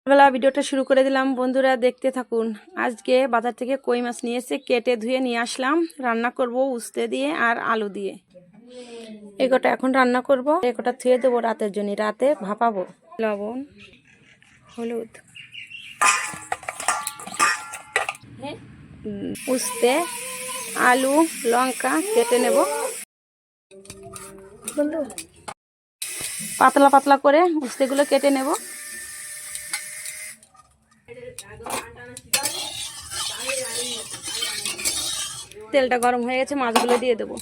বেলা ভিডিওটা শুরু করে দিলাম, বন্ধুরা দেখতে থাকুন। আজকে বাজার থেকে কই মাছ নিয়ে এসে কেটে ধুয়ে নিয়ে আসলাম। রান্না করব উস্তে দিয়ে আর আলু দিয়ে। এগোটা এখন রান্না করব, এগোটা ধুয়ে দেবো রাতের জন্য, রাতে ভাপাবো। লবণ, হলুদ, উস্তে, আলু, লঙ্কা কেটে নেব। পাতলা পাতলা করে উস্তেগুলো কেটে নেব। তেলটা গরম হয়ে গেছে, মাছগুলো দিয়ে দেবো।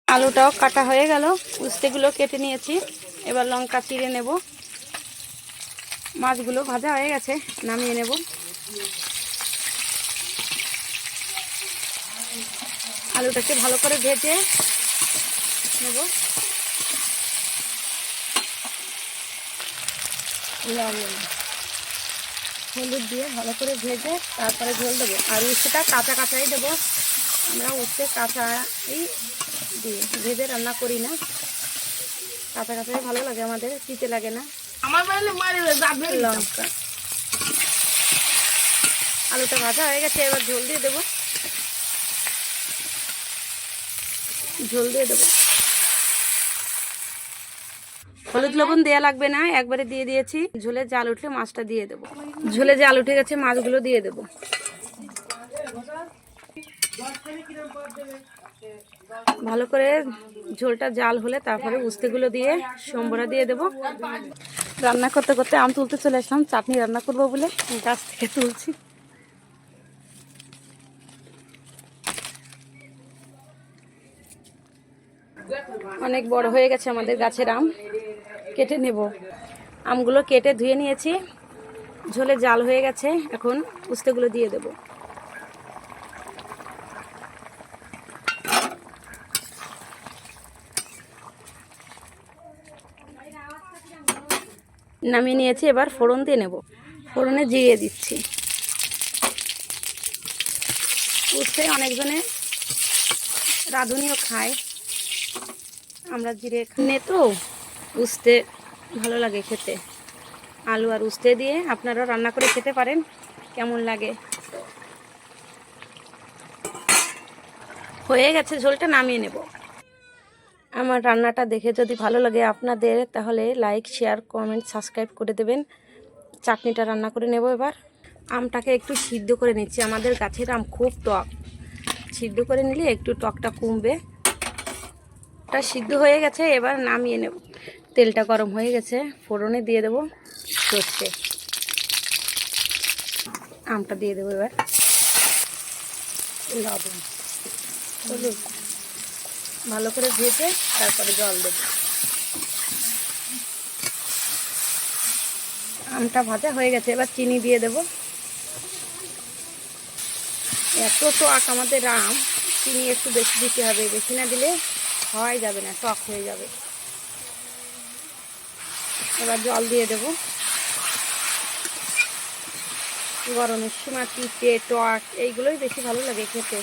আলুটাও কাটা হয়ে গেল, উস্তেগুলো কেটে নিয়েছি। এবার লঙ্কা চিড়ে নেব। মাছগুলো ভাজা হয়ে গেছে, নামিয়ে নেব। আলুটাকে ভালো করে ভেজে নেব। লবণ, হলুদ দিয়ে ভালো করে ভেজে তারপরে ঝোল দেবো। আর উস্তেটা কাঁচা কাঁচাই দেবো। আমরা উস্তে কাঁচাই দিই, ভেজে রান্না করি না। কাঁচা কাঁচাই ভালো লাগে আমাদের, তিতে লাগে না। লঙ্কা, আলুটা ভাজা হয়ে গেছে, এবার ঝোল দিয়ে দেবো। ঝোল দিয়ে দেবো। হলুদ লবণ দেওয়া লাগবে না, একবারে দিয়ে দিয়েছি। ঝোলে জাল উঠলে মাছটা দিয়ে দেবো। ঝোলে জাল উঠে গেছে, মাছগুলো দিয়ে দেবো। ভালো করে ঝোলটা জাল হলে তারপরে উস্তেগুলো দিয়ে সম্বরা দিয়ে দেবো। রান্না করতে করতে আম তুলতে চলে আসলাম, চাটনি রান্না করবো বলে গাছ থেকে তুলছি। অনেক বড় হয়ে গেছে আমাদের গাছের আম, কেটে নেব। আমগুলো কেটে ধুয়ে নিয়েছি, ঝোলে জাল হয়ে গেছে। এখন উস্তেগুলো দিয়ে দেব। নামিয়ে নিয়েছি, এবার ফোড়ন দিয়ে নেব। ফোড়নে জিরিয়ে দিচ্ছি। উস্তে অনেকজনে রাঁধুনিও খায়, আমরা জিরে খাই তো উস্তে ভালো লাগে খেতে। আলু আর উস্তে দিয়ে আপনারাও রান্না করে খেতে পারেন, কেমন লাগে। হয়ে গেছে ঝোলটা, নামিয়ে নেব। আমার রান্নাটা দেখে যদি ভালো লাগে আপনাদের, তাহলে লাইক, শেয়ার, কমেন্ট, সাবস্ক্রাইব করে দেবেন। চাটনিটা রান্না করে নেব। এবার আমটাকে একটু সিদ্ধ করে নিচ্ছি, আমাদের গাছের আম খুব টক। সিদ্ধ করে নিলে একটু টকটা কমবে। এটা সিদ্ধ হয়ে গেছে, এবার নামিয়ে নেব। তেলটা গরম হয়ে গেছে, ফোড়নে দিয়ে দেবো সর্ষে। আমটা দিয়ে দেবো। এবার লবণ, হলুদ ভালো করে ভেজে তারপরে জল দেব। আমটা ভাজা হয়ে গেছে, এবার চিনি দিয়ে দেব। এত টক আমাদের আম, চিনি একটু বেশি দিতে হবে, বেশি না দিলে খাওয়াই যাবে না, টক হয়ে যাবে। এবার জল দিয়ে দেব। গরমের সময় তিতে টক এইগুলোই বেশি ভালো লাগে খেতে।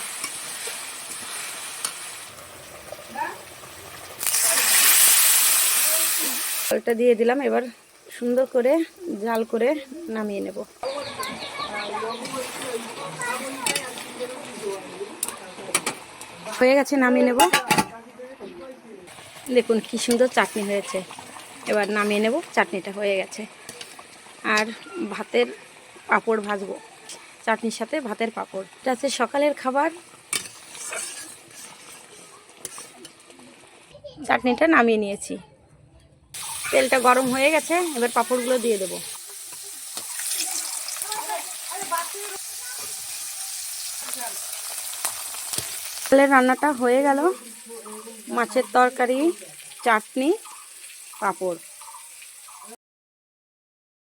জলটা দিয়ে দিলাম, এবার সুন্দর করে জাল করে নামিয়ে নেব। হয়ে গেছে, নামিয়ে নেব। দেখুন কি সুন্দর চাটনি হয়েছে। এবার নামিয়ে নেব, চাটনিটা হয়ে গেছে। আর ভাতের পাঁপড় ভাজবো, চাটনির সাথে ভাতের পাঁপড়। এটা হচ্ছে সকালের খাবার। চাটনিটা নামিয়ে নিয়েছি, তেলটা গরম হয়ে গেছে, এবার পাঁপড়গুলো দিয়ে দেবো। সকালের রান্নাটা হয়ে গেল, মাছের তরকারি, চাটনি, পাঁপড়।